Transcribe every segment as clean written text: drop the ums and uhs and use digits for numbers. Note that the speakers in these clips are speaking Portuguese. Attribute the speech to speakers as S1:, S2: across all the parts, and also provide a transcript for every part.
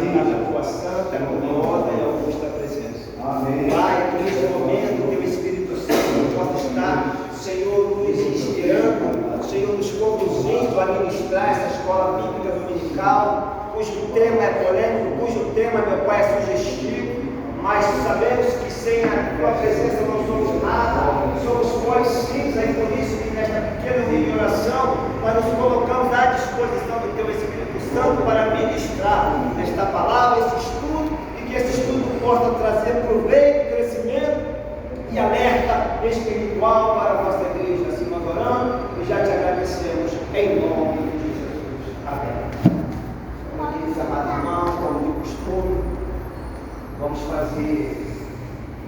S1: sentar na tua santa, gloriosa e augusta presença.
S2: Amém.
S1: Pai, que neste momento teu Espírito Santo possa estar, Senhor, nos inspirando, Senhor, nos conduzindo a ministrar essa escola bíblica dominical, cujo tema é polêmico, cujo tema, meu Pai, é sugestivo, mas sabemos que sem a tua presença não somos nada, somos pó e cinza, e por isso que nesta pequena oração nós nos colocamos à disposição do teu Espírito Santo para ministrar esta palavra, esse estudo, e que esse estudo possa trazer proveito, crescimento e alerta espiritual para a nossa igreja. Assim nós oramos e já te agradecemos em nome de Jesus. Amém. Queridos amados irmãos, como de costume, vamos fazer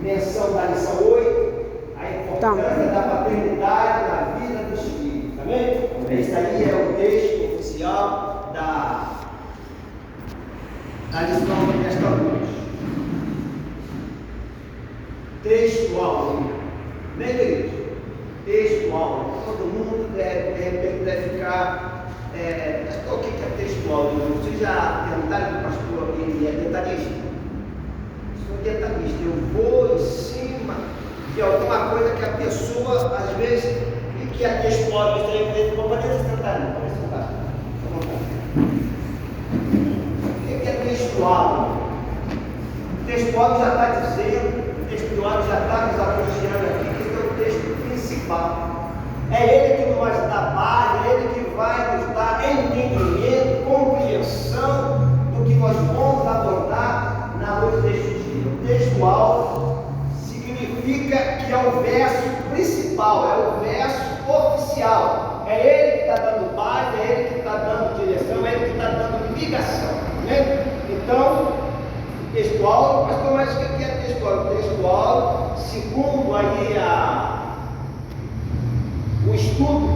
S1: menção da lição 8, a importância da paternidade na vida dos filhos. Amém? Esse aí é o texto oficial da lição desta noite. Textual. Bem, queridos? Textual. Todo mundo deve ficar. O que é textual? Vocês já perguntaram para o pastor, ele é detalhista? Sou detalhista. Eu vou em cima de alguma coisa que a pessoa, às vezes, que é textual. Vou poder sentar, não pode sentar. O que é textual? Textual já está dizendo. O textual já está nos anunciando aqui que esse é o texto principal. É ele que nos dá base, é ele que vai nos dar entendimento, compreensão do que nós vamos abordar na noite deste dia. O textual significa que é o verso principal, é o verso oficial. É ele que está dando base, é ele que está dando direção, é ele que está dando ligação. Né? Então, textual, mas o que é textual? O textual, segundo aí o estudo,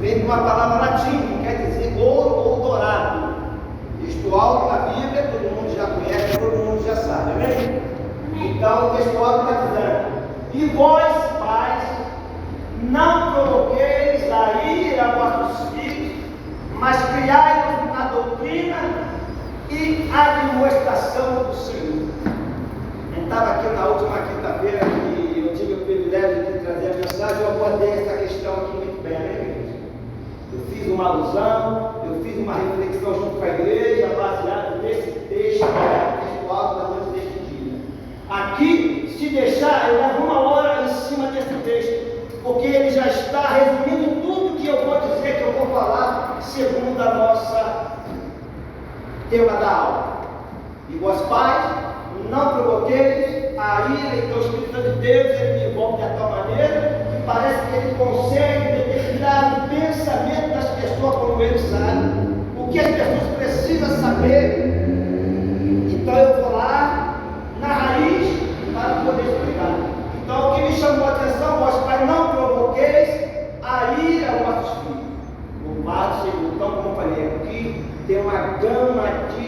S1: vem de uma palavra latim, que quer dizer ouro ou dourado. Textual na Bíblia, todo mundo já conhece, todo mundo já sabe, amém? Então o textual está dizendo: e vós, pais, não provoqueis a ira a vossos filhos, mas criai-os na doutrina e administração do Senhor. Eu estava aqui na última quinta-feira que eu tive o privilégio de trazer a mensagem, eu abordei essa questão aqui muito bem, né, igreja? Eu fiz uma alusão, eu fiz uma reflexão junto com a igreja, baseada nesse texto, textual da noite deste dia. Aqui, se deixar, eu levo uma hora em cima desse texto, porque ele já está resumindo tudo que eu vou dizer, que eu vou falar, segundo a nossa tema da aula. E vós, pais, não provoqueis a ira. Então o Espírito Santo de Deus, ele me envolve de tal maneira que parece que ele consegue determinar o pensamento das pessoas como ele sabe, o que as pessoas precisam saber. Então eu vou lá na raiz para poder explicar. Então o que me chamou a atenção, vós pais, não provoqueis a ira aos vossos filhos. O Marcos, então, como eu falei aqui, tem uma gama de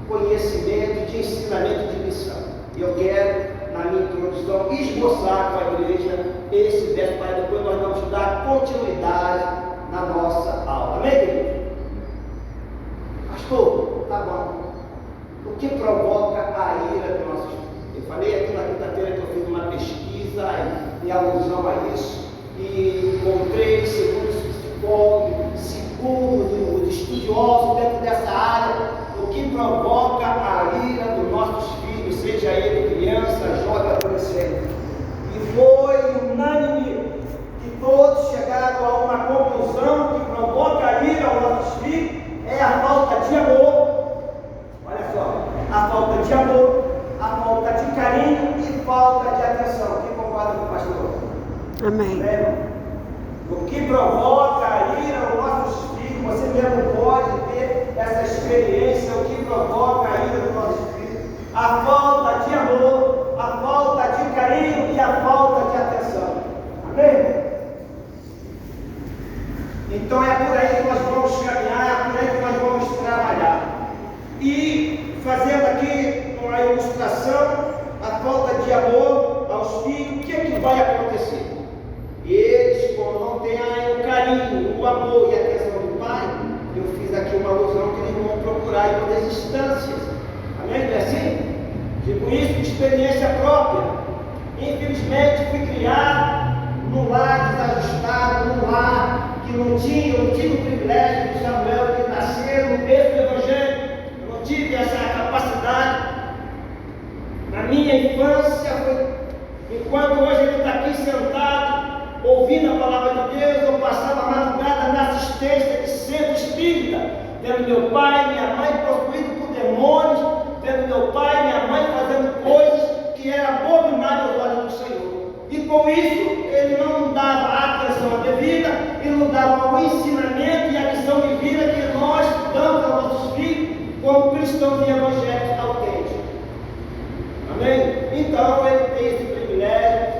S1: conhecimento, de ensinamento, de missão. E eu quero, na minha introdução, esboçar com a igreja esse verso, para depois nós vamos dar continuidade na nossa aula. Amém, querido? Pastor, tá bom. O que provoca a ira dos nossos filhos? Eu falei aqui na quinta-feira que eu fiz uma pesquisa em alusão a isso, e encontrei, segundo os psicólogos, segundo os estudiosos dentro dessa área, o que provoca a ira dos nossos filhos, seja ele criança, jovem, adolescente. E foi unânime que todos chegaram a uma conclusão que provoca a ira aos nossos filhos é a falta de amor. Olha só, a falta de amor, a falta de carinho e falta de atenção. Quem concorda com o pastor?
S3: Amém.
S1: O que provoca a ira aos nossos filhos, você mesmo pode ter essa experiência, o que provoca a ira dos nossos filhos, a falta de amor, a falta de carinho e a falta de atenção. Amém? Então é por aí que nós vamos caminhar, é por aí que nós vamos trabalhar. E fazendo aqui uma ilustração, a falta de amor aos filhos, o que é que vai acontecer? Eles, como não têm o carinho, o amor e a atenção do pai, eu fiz aqui uma alusão que eles vão procurar em outras instâncias. Amém? Não é assim? Digo isso de experiência própria. Infelizmente, fui criado num lar desajustado, num lar que não tive o privilégio de Samuel de nascer no berço do Evangelho. Eu não tive essa capacidade. Na minha infância, enquanto hoje ele está aqui sentado, ouvindo a palavra de Deus, eu passava a madrugada na assistência de centro espírita, vendo meu pai e minha mãe possuídos por demônios, vendo meu pai e minha mãe fazendo coisas que eram abomináveis aos olhos do Senhor. E com isso, ele não dava a atenção devida, e não dava o ensinamento e a lição de vida que nós damos aos nossos filhos como cristãos e evangélicos autênticos. Amém? Então, ele tem esse privilégio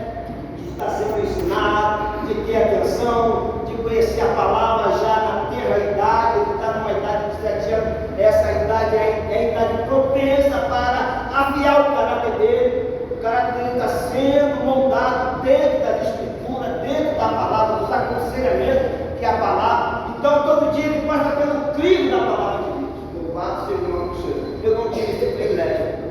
S1: de estar sendo ensinado, de ter atenção, de conhecer a palavra já na terra idade. Ele está numa idade de 7 anos. Essa idade é a idade propensa para afiar o caráter dele. O caráter dele está sendo moldado dentro da escritura, dentro da palavra, dos aconselhamentos que é a palavra. Então, todo dia ele passa pelo crivo da palavra de Deus. Louvado seja o nome do Senhor. Eu não tive esse privilégio.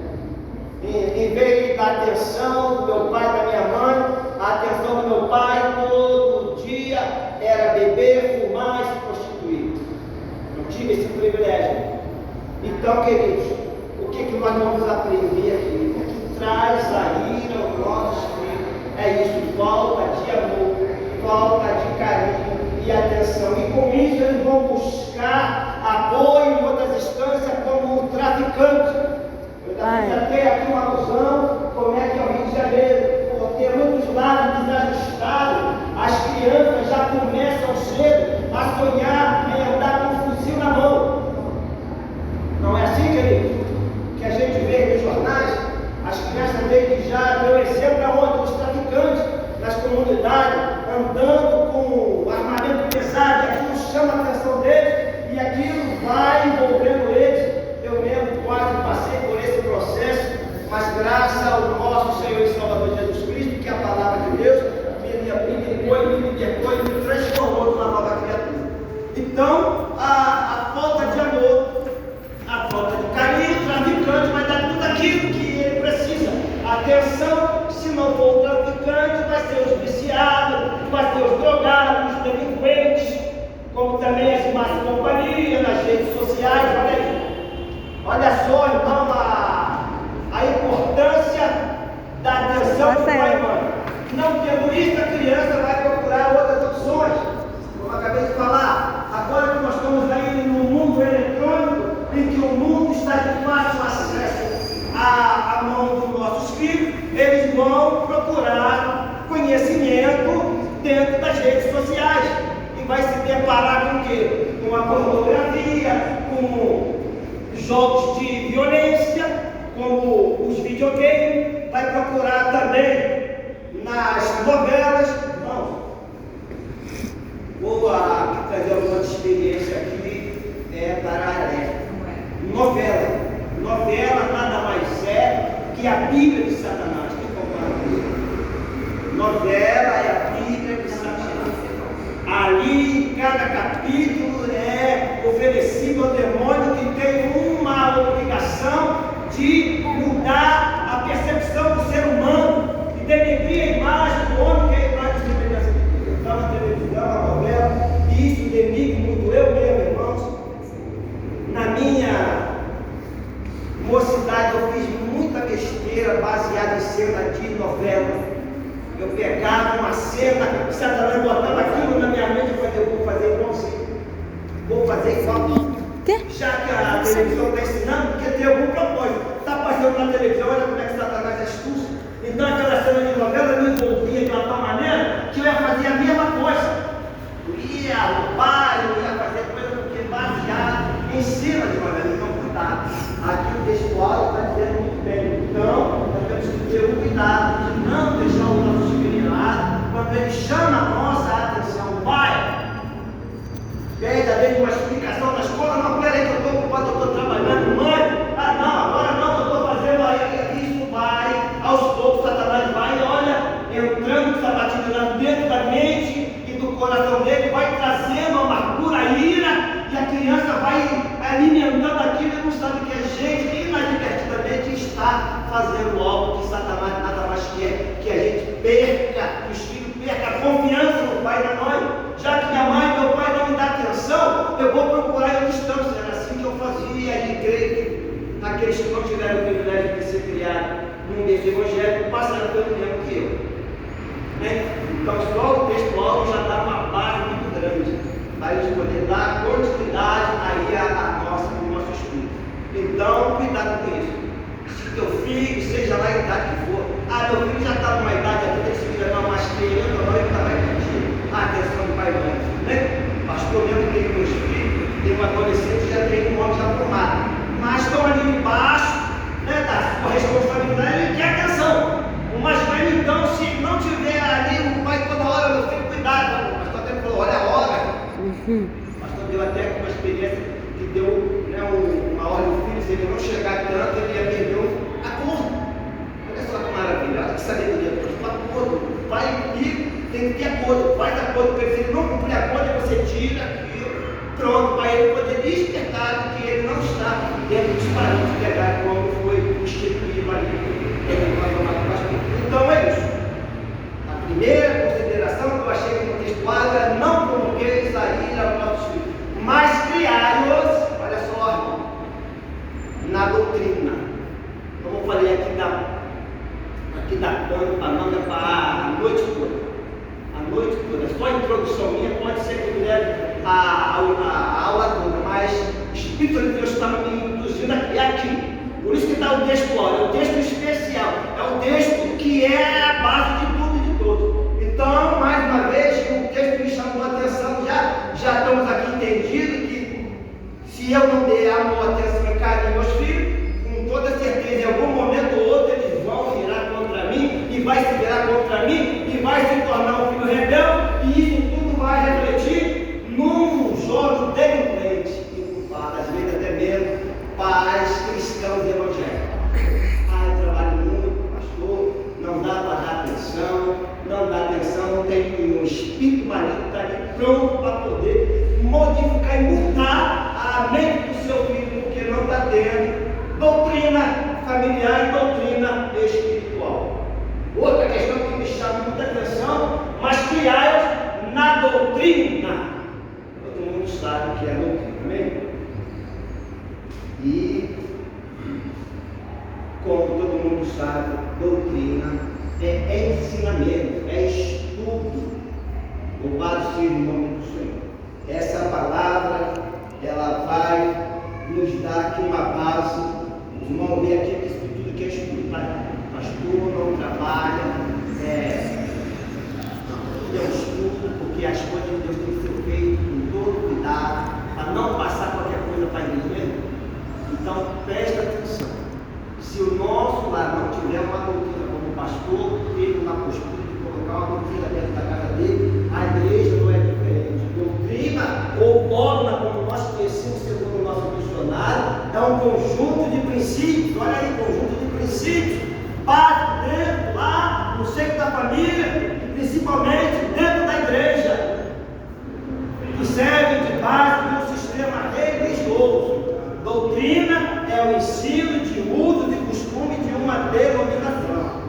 S1: Em vez de dar atenção do meu pai e da minha mãe, a atenção do meu pai todo dia era beber, fumar e se prostituir. Não tive esse privilégio. Então, queridos, o que nós vamos aprender aqui? O que traz a ira ao nosso espírito é isso: falta de amor, falta de carinho e atenção. E com isso eles vão buscar apoio em outras instâncias, como o traficante. Eu até aqui uma alusão, como é que é o Rio de Janeiro, porque muitos lares desajustados, as crianças já começam cedo a sonhar em andar com um fuzil na mão. Não é assim, querido? Que a gente vê nos jornais, as crianças desde já deu exemplo aonde? Os traficantes nas comunidades, andando com armamento pesado, e aquilo chama a atenção deles, e aquilo vai envolvendo eles. Eu mesmo quase passei por esse processo, mas graças ao nosso Senhor e Salvador Jesus Cristo, que é a palavra de Deus me libertou, me libertou e me transformou numa nova criatura. Então, a falta de amor, a falta de carinho, o traficante vai dar tudo aquilo que ele precisa. Atenção, se não for o traficante, vai ser os viciados, vai ser os drogados, os delinquentes, como também as más companhias nas redes sociais. Olha só, então, a importância da atenção do pai e mãe. Não tendo isso, a criança vai procurar outras opções. Como eu acabei de falar, agora que nós estamos aí no mundo eletrônico, em que o mundo está de fácil acesso à mão dos nossos filhos, eles vão procurar conhecimento dentro das redes sociais. E vai se deparar com o quê? Com a pornografia, com jogos de violência, como os videogames, vai procurar também nas novelas. Não, vou fazer alguma experiência aqui, tararé. Novela nada mais é que a Bíblia de Satanás. Quem compara com isso? Novela é a Bíblia de Satanás. Ali, cada capítulo é oferecido ao demônio, que tem uma obrigação de mudar a percepção do ser humano e denegrir a imagem do homem, que é a imagem de semelhança de Deus. Então, na televisão, na novela, e isso denigre muito eu mesmo, irmãos. Na minha mocidade, eu fiz muita besteira baseada em cena de novela. Eu pegava uma cena, Satanás botava aquilo na minha mente e falei: eu vou fazer igualzinho. Vou fazer igual. Já que a televisão está ensinando, porque tem algum propósito. Está passando na televisão, olha como é que Satanás é astuto. Então aquela cena de novela me envolvia de uma tal maneira que eu ia fazer a mesma coisa. Eu ia roubar, eu ia fazer coisa porque baseado em cima de novela. Então cuidado. Aqui o textual está dizendo muito bem. Então, nós temos que ter o cuidado de não deixar o nosso filho lado quando ele chama a nossa atenção. Pai, ainda vem uma explicação na escola: não, peraí que eu estou ocupado, eu estou trabalhando. Mãe, não, agora não, eu estou fazendo aí. Isso vai, aos poucos Satanás vai, olha, entrando, sabatinando dentro da mente e do coração dele, vai trazendo amargura, ira, e a criança vai aqueles que não tiveram o privilégio de ser criados num berço evangélico passaram pelo mesmo que eu. Né? Então, só o textual já dá uma base muito grande para a gente poder dar continuidade aí ao nosso estudo. Então, cuidado com isso. Se teu filho, seja lá a idade que for, meu filho já está numa idade adulta, esse filho não mais criança, não, ele vai pedir a atenção do pai e mãe. Né? Pastor mesmo tem meus filhos, tem um adolescente, já tem um homem já formado. Mas estão ali embaixo, né, da sua responsabilidade, ele quer atenção. Mas então, se não tiver ali, o pai toda hora, meu filho, cuidado. O pastor até falou, olha a hora. O pastor deu até uma experiência que deu, né, uma hora do filho, se ele não chegar tanto, ele ia perder um acordo. Olha só que maravilha, olha que sabedoria. O acordo, pai e filho tem que ter acordo, faz acordo com ele. Se ele não cumprir acordo, você tira aquilo, pronto, para ele poder despertar que ele não está dentro dos parâmetros legais, como foi instituído ali. Então é isso. A primeira consideração que eu achei que no textual era não provoqueis a ira aos nossos filhos, mas criai-os, olha só, irmão, na doutrina. Como eu falei aqui dá pano para manga para a noite toda. A noite toda. Só a introdução minha pode ser que me leve a aula toda, mas o Espírito de Deus está me induzindo aqui. Por isso que está o textual, é um texto especial, é um texto que é a base de tudo e de todos. Então, mais uma vez, o texto me chamou a atenção, já estamos aqui entendidos que se eu não der amor, atenção e carinho aos filhos, com toda certeza, em algum momento ou outro, eles vão virar contra mim, e vai se virar contra mim, e vai se tornar um filho rebelde, e isso tudo vai refletir num jovem delinquente, e às vezes até mesmo pais cristãos evangélicos. Eu trabalho muito, pastor, não dá para dar atenção, não tem um espírito maligno que está ali pronto para poder modificar e mudar a mente do seu filho, porque não está tendo doutrina familiar e doutrina espiritual. Outra questão que me chama muita atenção, mas criai-os na doutrina. Todo mundo sabe o que é doutrina, amém? E, como todo mundo sabe, doutrina é ensinamento, é estudo. Louvado seja o nome do Senhor. Essa palavra, ela vai nos dar aqui uma base. Os irmãos veem aqui que tudo que é estudo. Pastor não trabalha, tudo é um estudo, porque as coisas de Deus têm que ser feitas com todo cuidado, para não passar qualquer coisa para a igreja. Então, presta atenção. Se o nosso lar não tiver uma doutrina, como o pastor teve uma postura de colocar uma doutrina dentro da casa dele, a igreja não é diferente. Doutrina ou dogma, como nós conhecemos segundo o nosso missionário, é um conjunto de princípios. Olha aí, conjunto de princípios, básico dentro, lá no seio da família, e principalmente dentro da igreja, que servem de base de um sistema religioso. Doutrina é o ensino de uso de costume de uma denominação.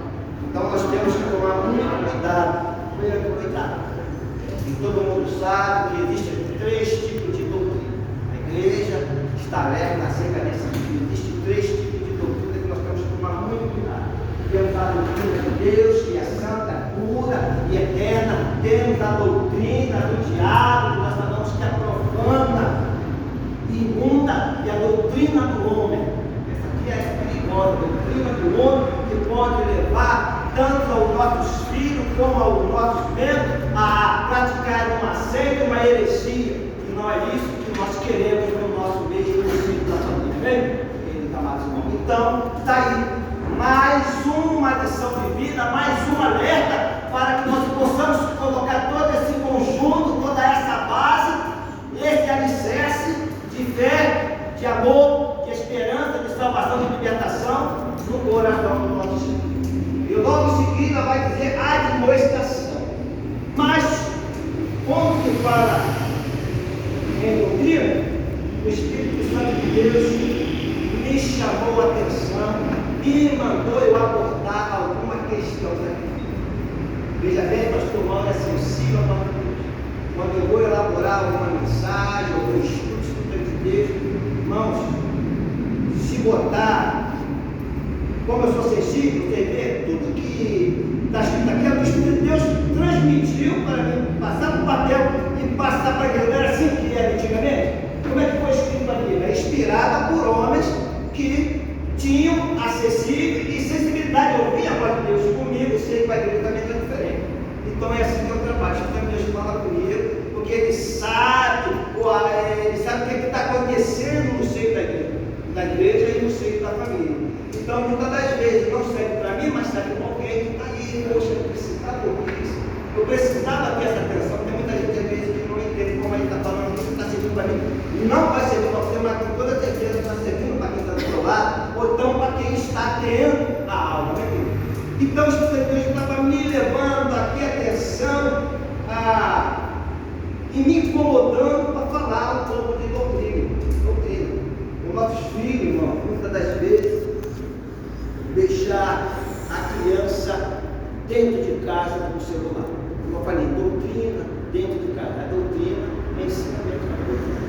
S1: Então nós temos que tomar muito cuidado. E todo mundo sabe que existem 3 tipos de doutrina. A igreja está alerta acerca desse tipo. Existem 3 tipos de doutrina que nós temos que tomar muito cuidado. Temos a doutrina de Deus, que é santa, pura e eterna. Temos a doutrina do diabo, que nós falamos que é profana, imunda, e a doutrina do homem. Essa aqui é perigosa, a doutrina do homem, que pode levar tanto aos nossos filhos como aos nossos membros a praticar uma seita, uma heresia. E não é isso que nós queremos no nosso meio da família. Então, está aí mais uma lição de vida, mais um alerta para que nós possamos colocar todo esse conjunto, toda essa base, esse alicerce de fé, de amor, de esperança, de salvação, de libertação no coração do nosso Espírito. E logo em seguida vai dizer admoestação. Mas, como se fala em doutrina, o Espírito Santo de Deus me chamou a atenção e me mandou eu abordar alguma questão aqui. Veja bem, pastor Mauro é sensível a Deus. Quando eu vou elaborar uma mensagem, ou um estudo de Deus, irmãos, se botar, como eu sou sensível, você vê, tudo que está escrito aqui, o Espírito de Deus transmitiu para mim, passar para o papel e passar para a igreja. Não era assim que era antigamente? Como é que foi escrito a Bíblia? É inspirada por homens que tinham acessível e sensibilidade a ouvir a voz de Deus. Comigo, sei que a igreja também é diferente. Então é assim que eu trabalho. Então Deus fala comigo, porque Ele sabe o que está acontecendo no seio da igreja e no seio da família. Então muitas das vezes não serve para mim, mas serve para alguém que está aí. Poxa, eu precisava ouvir isso. Eu precisava ter essa atenção. Tem muita gente às vezes que não entende como ele está falando, isso está servindo para mim. Não vai servir para você, mas com toda certeza está servindo para quem está do seu lado, ou então para quem está tendo a aula. Né? Então o Espírito de Deus estava me levando aqui a atenção e me incomodando para falar um pouco de doutrina. Os nossos filhos, irmão, muitas das vezes, deixar a criança dentro de casa com o celular. Como eu falei, doutrina dentro de casa. A doutrina é ensinamento da doutrina.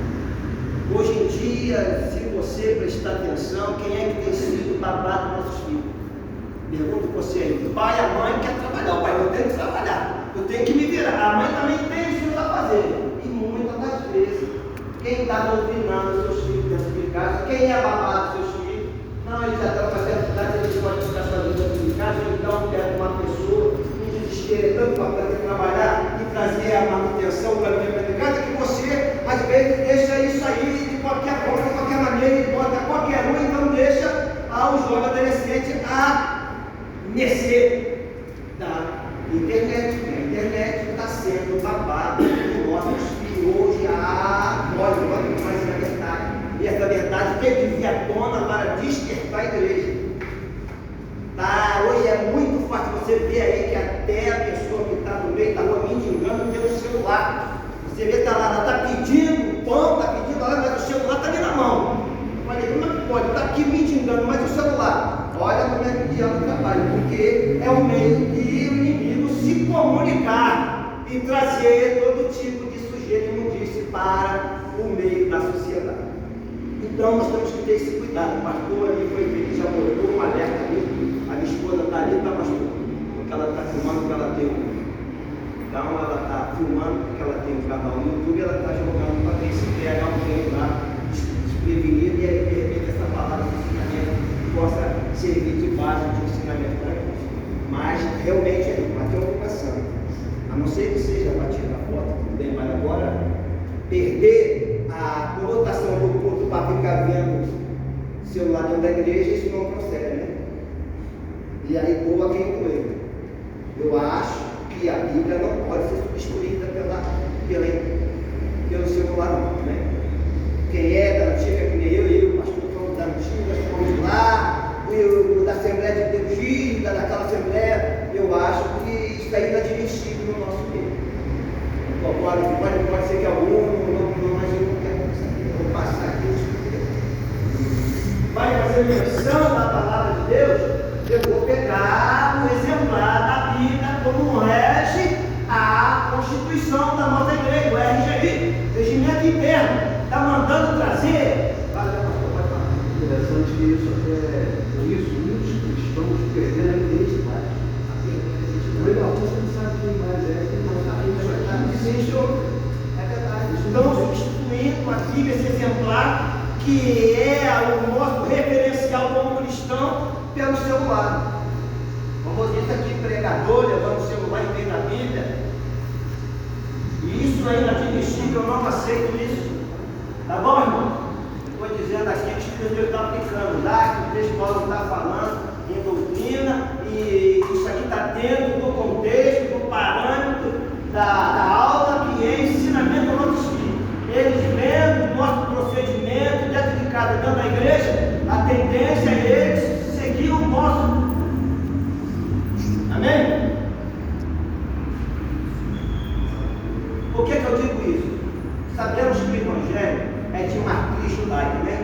S1: Hoje em dia, se você prestar atenção, quem é que tem sido babado dos nossos filhos? Pergunto você aí, o pai e a mãe querem trabalhar, o pai não tem que trabalhar, eu tenho que me virar, a mãe também tem o que fazer. E muitas das vezes, quem está doutrinando seus filhos dentro de casa, quem é babado seus filhos, não, eles já estão fazendo cidade, eles podem ficar sozinhos dentro de casa, ou então pega uma pessoa, um desespero tanto para poder trabalhar e trazer a manutenção para dentro de casa, que você, às vezes, deixa isso aí de qualquer forma, de qualquer maneira, e bota qualquer um, então deixa o jovem adolescente a mercê da internet. A internet está sendo babado por nossos filhos hoje. Olha, mas é verdade. E essa verdade tem que vir à tona para despertar a igreja. Hoje é muito fácil você ver aí que até a pessoa que está no meio da rua mendigando tem o celular. Você vê que está lá, ela está pedindo pão, está pedindo lá, mas o celular está ali na mão. Olha, como é que pode? Está aqui mendigando, mas o celular. Olha como é que o diabo trabalha, porque é o meio de o inimigo se comunicar e trazer todo tipo de sujeira e imundície para o meio da sociedade. Então nós temos que ter esse cuidado. O pastor ali foi feliz, já botou um alerta ali. A minha esposa está ali, está, pastor? Porque ela está filmando, porque ela tem então ela está filmando, porque ela tem um canal no YouTube, ela está jogando para ver se pega alguém lá desprevenido, e aí de repente essa palavra de ensinamento possa servir de base de ensinamento para nós. Mas realmente é uma preocupação. A não ser que seja para tirar foto, tudo bem, mas agora perder a conotação do papo ficar vendo celular dentro da igreja, isso não procede, né? E aí boa quem doeu. Eu acho que a Bíblia não pode ser substituída pelo celular, não, né? Quem é da antiga, que nem eu, pastor, fomos da antiga, fomos lá, da Assembleia de Deus, daquela Assembleia, eu acho que isso é inadmissível no nosso meio. Pode ser que algum, mas eu não quero saber, eu vou passar aqui vai fazer menção da palavra de Deus, eu vou pegar o exemplar da Bíblia como rege a Constituição da nossa igreja, o RGI, Regimento Interno. Está mandando trazer.
S2: Interessante que isso por isso muitos cristãos perderam a identidade. O legal, você não sabe quem mais é, quem não sabe quem
S1: Sim, senhor. É verdade. Estão substituindo a Bíblia, esse exemplar, que é o nosso referencial como cristão, pelo celular. Como diz aqui, pregador levando o celular em meio da Bíblia. E isso é inadmissível, eu não aceito isso. Tá bom, irmão? Estou dizendo aqui que o Espírito está aplicando lá, que o texto Paulo está falando em doutrina, e isso aqui está dentro do contexto, do parâmetro da aula, que é ensinamento ao nosso filho. Eles vendo o nosso procedimento dentro de casa, dentro da igreja, a tendência é eles seguir o nosso. Amém? Por que eu digo isso? Sabemos que o Evangelho é de matriz judaica, né?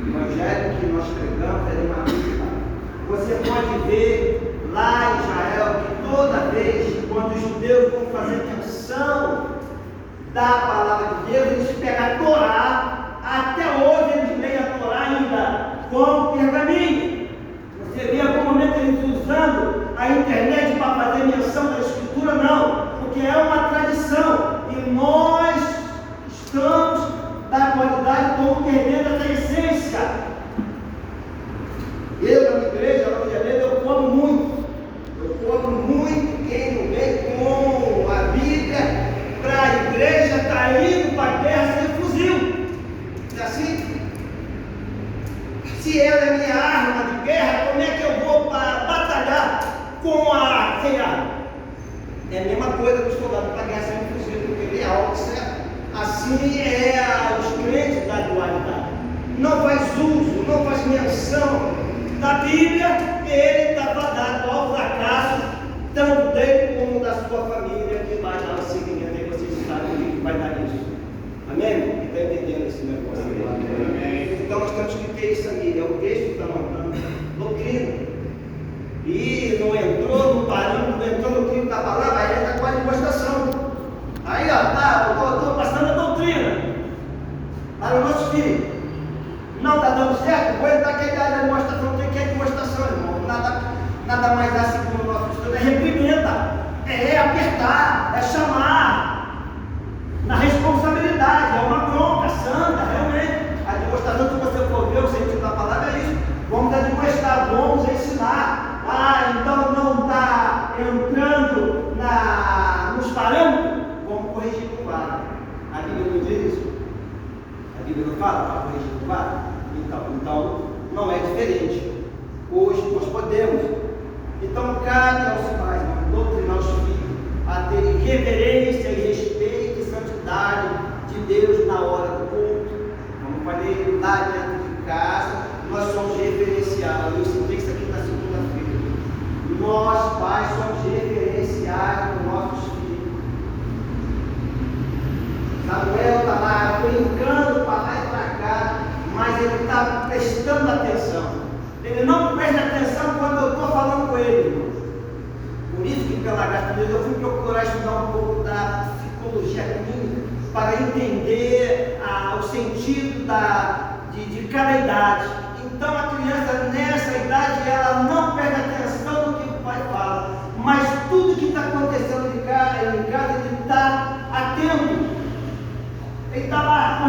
S1: O Evangelho que nós pregamos é de matriz judaica. Você pode ver lá em Israel que toda vez, quando os judeus vão fazer menção da palavra de Deus, eles pegam a Torá, até hoje eles leem a Torá ainda com perdendo essa essência. Eu, na minha igreja, na minha vida, eu como muito. Quem não vem com a Bíblia para a igreja está indo para a guerra sem fuzil. É assim? Se ela é minha arma de guerra, como é que eu vou batalhar sem arma? É a mesma coisa que o soldado para a guerra sem fuzil, porque ele é algo certo. Assim é os crentes da dualidade. Não faz uso, não faz menção da Bíblia, ele está fadado ao fracasso, tanto dele como da sua família, que vai dar o seguimento, aí vocês sabem o que vai dar isso. Amém? Está entendendo esse negócio? Amém. Então nós temos que ter isso aí, é o texto que está mandando doutrina. E não entrou no parâmetro, não entrou no crime da palavra, aí entra com a demonstração. Aí ó, tá, eu estou passando a doutrina para os nossos filhos. Não está dando certo? Vou entrar aqui da demonstração. O que é demonstração, irmão? Nada mais assim como o nosso estudo. É reprimenda, é apertar, é chamar na responsabilidade, é uma bronca santa, realmente. A demonstração, se você for ver o sentido da palavra, é isso. Vamos demonstrar, vamos ensinar. Então não está entrando nos parâmetros, vamos corrigir com vara. A Bíblia não diz isso? A Bíblia não fala para corrigir com vara? Então não é diferente. Hoje nós podemos. Então cabe aos pais doutrinar os filhos a terem reverência e respeito e santidade de Deus na hora do culto. Como falei, lá dentro de casa, nós somos referenciados. Eu citei isso aqui na segunda-feira. Nós, pais, somos referenciais dos nossos filhos. Samuel está lá brincando para lá e para cá, mas ele está prestando atenção. Ele não presta atenção quando eu estou falando com ele, irmão. Por isso que pela graça de Deus eu fui procurar estudar um pouco da psicologia clínica para entender o sentido de cada idade. Então a criança nessa idade ela não presta atenção no que o pai fala, mas tudo que está acontecendo em casa ele está atento. Ele está lá,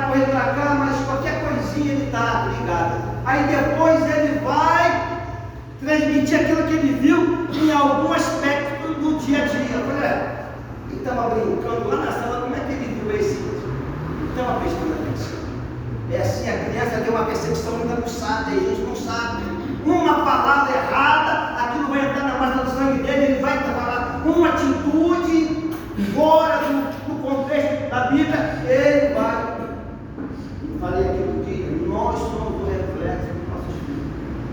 S1: correndo para cá, mas qualquer coisinha ele está ligado. Aí depois ele vai transmitir aquilo que ele viu em algum aspecto do dia a dia. Olha, ele estava brincando lá na sala, como é que ele viu esse? Ele estava prestando atenção. É assim, a criança tem uma percepção muito aguçada e a gente não sabe. Uma palavra errada, aquilo vai entrar na massa do sangue dele, ele vai falar uma atitude fora do contexto da Bíblia, ele vai. Eu falei aqui no dia, nós somos o reflexo dos nossos filhos.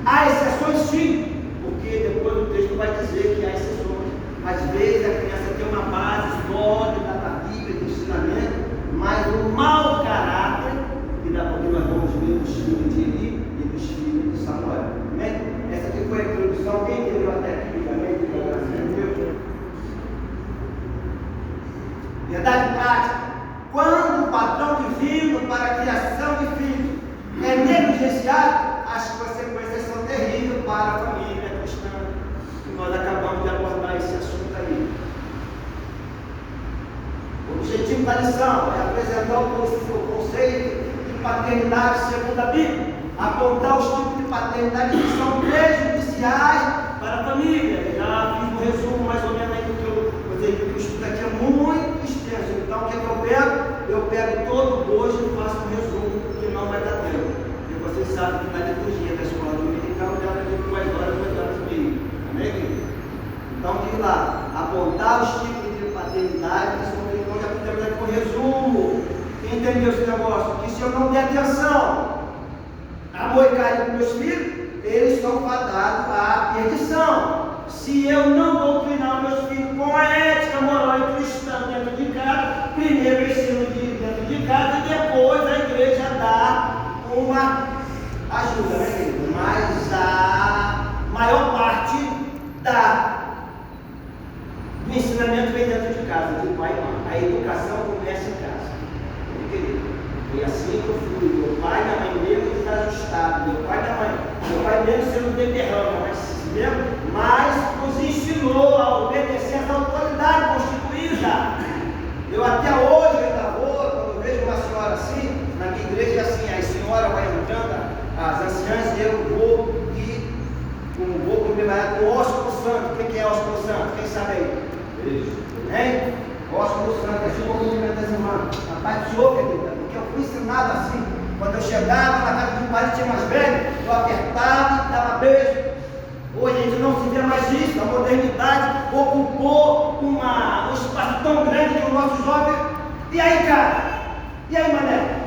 S1: Há exceções sim, porque depois o texto vai dizer que há exceções. Às vezes a criança tem uma base sólida da Bíblia, do ensinamento, mas o mau caráter, que dá para nós vamos ver dos filhos de Eli e dos filhos de Samuel. Amém? Essa aqui foi a introdução, quem entendeu até aqui? Amém? Verdade prática. Quando o padrão divino para a criação de filhos é negligenciado, as consequências são terríveis para a família cristã. E nós acabamos de abordar esse assunto aí. O objetivo da lição é apresentar o conceito de paternidade segundo a Bíblia, apontar os tipos de paternidade que são prejudiciais para a família. Já fiz um resumo mais ou menos aí do que o estudo aqui é muito extenso. Então o que é que eu pego? Eu pego todo o bojo e faço um resumo, porque não vai dar tempo. Porque vocês sabem que na liturgia da escola dominical dela de 2 horas e meia. Amém, querido? Então diz lá, apontar os tipos de paternidade que são onde aprendemos aqui um resumo. Quem entendeu esse negócio? Que se eu não der atenção, amor e carinho para meus filhos, eles são fadados à perdição. Se eu não doutrinar meus filhos com a ética moral e cristã dentro de casa, primeiro eu ensino dentro de casa e depois a igreja dá uma ajuda, né, querido? Mas a maior parte do ensinamento vem dentro de casa, de pai e mãe. A educação começa em casa. Querido, foi assim que eu fui. Meu pai e minha mãe mesmo desajustados. Meu pai mesmo sendo beberrão, mas nos ensinou a obedecer essa autoridade constituída. Eu até hoje ainda vou, quando eu vejo uma senhora assim, na minha igreja é assim, às Jans, eu vou com meu marido com o Ósculo Santo. Quem que é Ósculo Santo? Quem sabe aí? Hein? Ósculo Santo, é chuva com das irmãs. A paz do Senhor, querida, porque eu fui ensinado assim. Quando eu chegava na casa de um parente mais velho, eu apertava e dava beijo. Hoje a gente não se vê mais isso, a modernidade ocupou um espaço tão grande que o nosso jovem. E aí, cara? E aí, mané?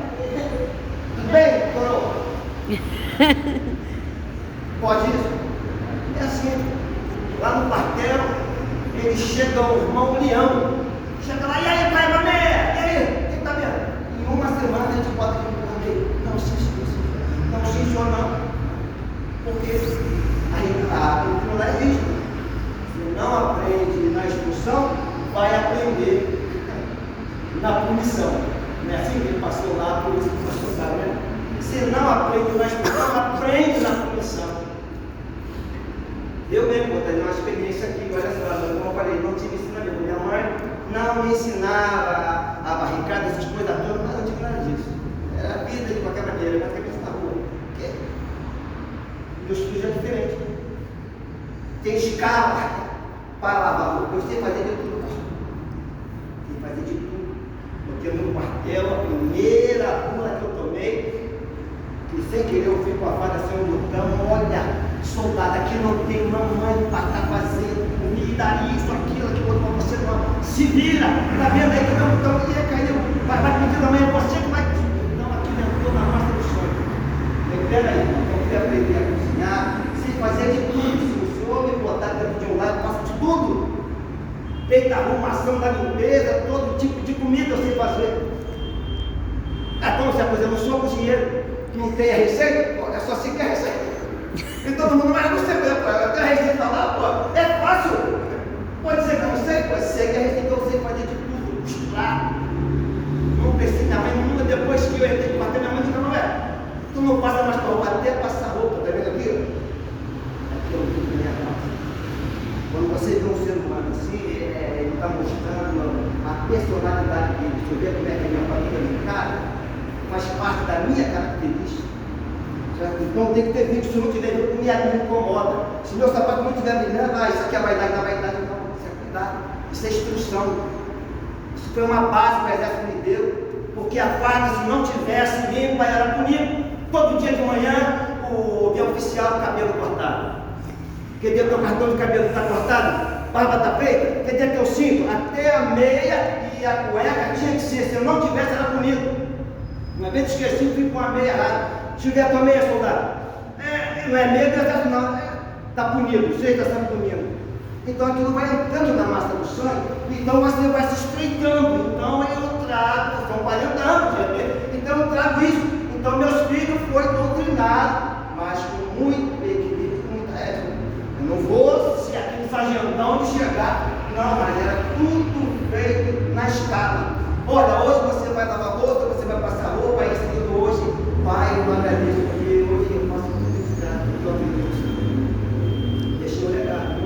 S1: Tudo bem, coroa? Pode isso? É assim, lá no quartel, eles chegam, irmão Leão, chega lá, e aí, pai, mané? E aí? O que tá vendo? Em uma semana a gente bota aqui no meio. Não, sim, senhor. Não, sim, senhor, não. Porque a doutrina lá é rígida. Se não aprende na instrução, vai aprender na punição. Não é assim que ele passou lá, por isso que o pastor sabe, né? Se não aprende na instrução, aprende na punição. Eu mesmo vou ter uma experiência aqui, olha só, como eu falei, não tive ensinamento. Minha mãe não me ensinava a barricada, essas coisas todas, mas não tive nada disso. Era a vida de qualquer maneira, mas cabeça na rua. Porque meus filhos é diferente. Tem escala para lavar roupa. Eu sei fazer de tudo, pastor. Sei fazer de tudo. Porque no quartel, a primeira pula que eu tomei, que sem querer eu fui com a fada sem um botão, olha. Soldado, aqui não tem mamãe para estar fazendo comida, isso, aquilo, você não se vira, está vendo aí que o meu botão ia cair, vai pedir da manhã, você que vai. Então aqui entrou na massa do sonho. Peraí, eu fui aprender a cozinhar, sei fazer de tudo. Se o senhor me botar dentro de um lado, eu faço de tudo. Desde a arrumação da limpeza, todo tipo de comida eu sei fazer. Então, se a coisa eu não sou cozinheiro, não tem a receita, é só assim que é a receita. E todo mundo, mas você tem a receita lá, pô, é fácil. Pode ser que eu não sei, pode ser que a receita eu sei fazer de tudo, costurar. Não precisa, minha mãe nunca, depois que eu entrei com a minha mãe nunca não é. Tu não passa mais para roupa, até passar roupa, tá vendo aqui? Aqui eu fico na minha casa. Quando você vê um ser humano assim, ele está mostrando a personalidade dele. Deixa eu ver como é que a minha família me encara, faz parte da minha característica. Então tem que ter vídeo, se não tiver vídeo, me incomoda. Se meu sapato não estiver brilhando, isso aqui é a vaidade da vaidade, não, isso é cuidado, isso é instrução. Isso foi uma base que o exército me deu, porque a farda, se não tivesse limpa, era punido. Todo dia de manhã, o meu oficial, cabelo cortado. Cadê teu cartão de cabelo está cortado? Barba está feita? Cadê teu cinto? Até a meia e a cueca tinha que ser, se eu não tivesse, era punido. Uma vez esqueci, fui com a meia errada. Se tiver a tua meia, soldado, não é meia, não, está punido, você está sendo punido. Então aquilo vai entrando na massa do sangue, então você vai se estreitando. Então eu trago, são 40 anos, então eu trago isso. Então meus filhos foram doutrinados, mas com muito equilíbrio, com muita ética. Eu não vou ser aquele sargentão de chegar, não, mas era tudo feito na escala. Olha, hoje você vai lavar roupa, você vai passar roupa, aí seguindo hoje. Pai, eu agradeço porque hoje eu posso felicitar por tua vida. Deixou legado.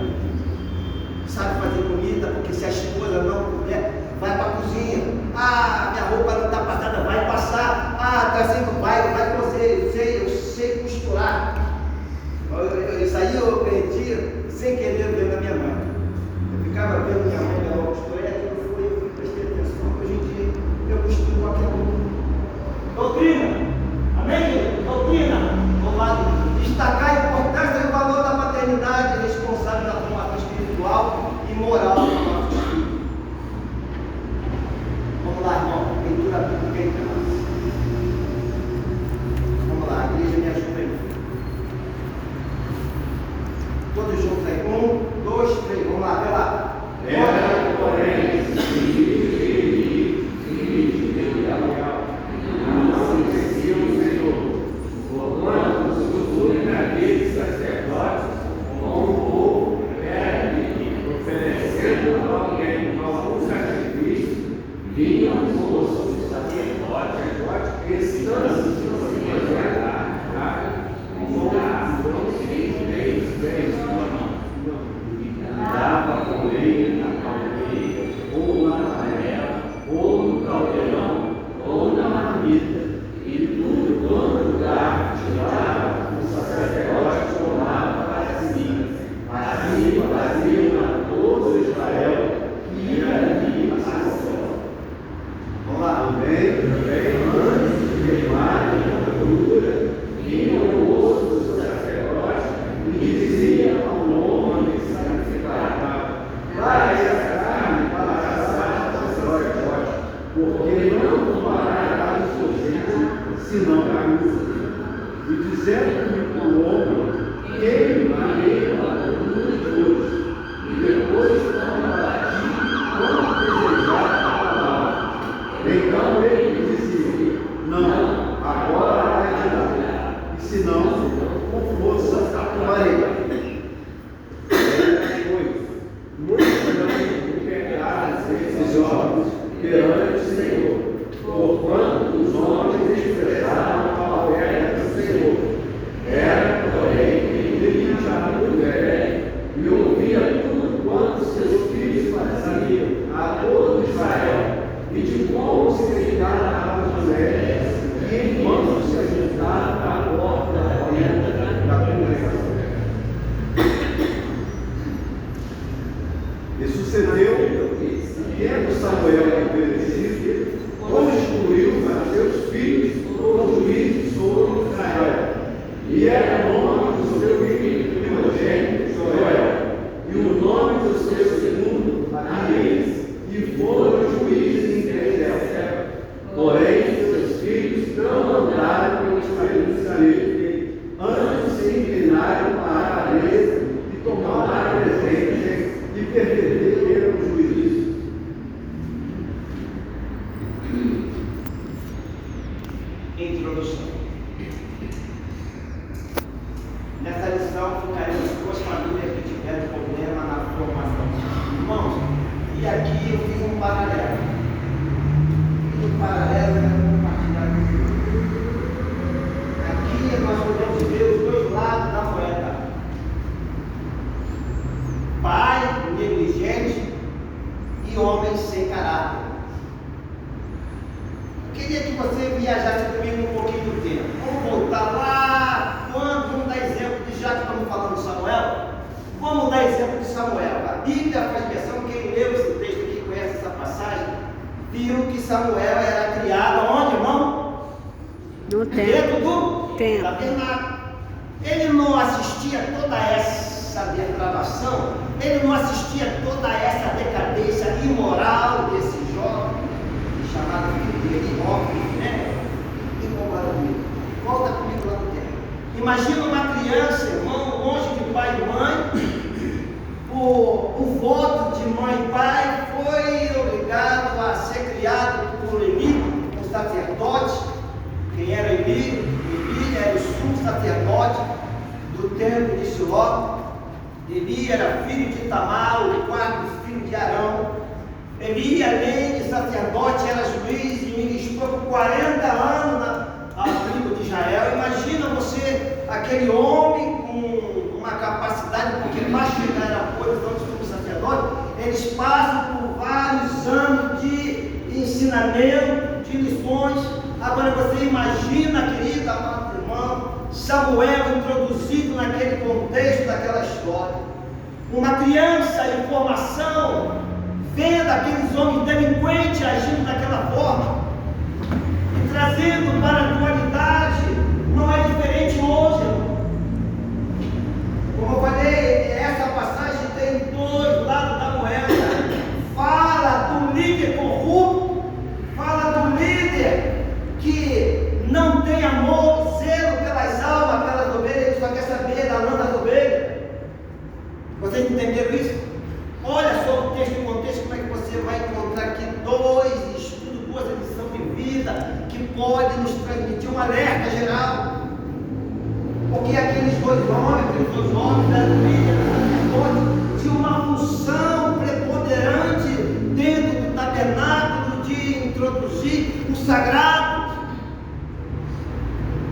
S1: Sabe fazer comida, porque se a esposa não puder, vai para a cozinha. Ah, minha roupa não está passada, vai passar. Ah, está assim, vai cozer. Eu sei costurar. Isso aí eu aprendi sem querer ver na minha mãe. Eu ficava vendo minha mãe, minha avó costurar, eu fui prestei atenção. Hoje em dia, eu
S2: senão caminho. E dizendo-me o homem, queimarei a luz de hoje, e depois para ti, quando desejar a palavra. Então ele me dizia, não, agora vai tirar, e se não, com força atuarei. Muitos não pegaram esses jovens perante o Senhor, porquanto os homens desprezaram a oferta do Senhor. Era, porém, ele já muito velho, e ouvia tudo quanto seus filhos faziam a todo Israel, e de como se dedicaram às mulheres, e enquanto se ajuntaram à porta da porta da congregação. E sucedeu que, tendo Samuel obedecido, constituiu a seus filhos como juízes sobre Israel. E era o nome do seu filho primogênito Joel, e o nome do seu segundo Abias, e foram juízes em Israel. Porém, seus filhos não andaram pelos caminhos dele, antes se inclinaram para a avareza e tomaram a presença e perderam o juízo.
S1: Introdução. Nessa lição focaremos duas famílias que tiveram problema na formação. Irmãos, e aqui eu fiz um paralelo. Fiz um paralelo para compartilhar com vocês. Aqui nós podemos ver os dois lados da moeda. Pai negligente e homens sem caráter. Eu queria que você viajasse comigo um pouquinho do tempo. Vamos voltar lá, vamos dar exemplo de, já que estamos falando de Samuel, vamos dar exemplo de Samuel. A Bíblia faz menção, quem leu esse texto aqui, conhece essa passagem, viu que Samuel era criado onde, irmão?
S3: No templo.
S1: Dentro do tabernáculo. Ele não assistia toda essa depravação, ele não assistia toda essa decadência imoral desse jovem, chamado filho dele, homem, né? Volta comigo lá no tempo. Imagina uma criança, irmão, longe de pai e mãe. O voto de mãe e pai foi obrigado a ser criado por Eli, um sacerdote. Quem era Eli? Eli era o sumo sacerdote do templo de Siló. Eli era filho de Tamar, o quarto filho de Arão. Eli, além de sacerdote, era juiz e ministrou por 40 anos ao tribo de Israel. Imagina você, aquele homem com uma capacidade, porque para chegar à posição de sumo sacerdote, eles passam por vários anos de ensinamento, de lições. Agora você imagina, querida, amado irmão, Samuel introduzido naquele contexto daquela história. Uma criança em formação, vendo aqueles homens delinquentes agindo daquela forma e trazendo para a atualidade, não é diferente hoje, irmão. Como eu falei, essa passagem tem dois lados da moeda. Fala do líder corrupto, fala do líder que não tem amor, zelo pelas almas, pelas ovelhas, que só quer saber da lã das ovelhas. Vocês entenderam isso? Olha só o texto e o contexto, como é que você vai encontrar aqui dois estudos, duas lições de vida que podem nos transmitir um alerta geral. Porque aqueles dois homens da Bíblia, tinham uma função preponderante dentro do tabernáculo de introduzir o sagrado.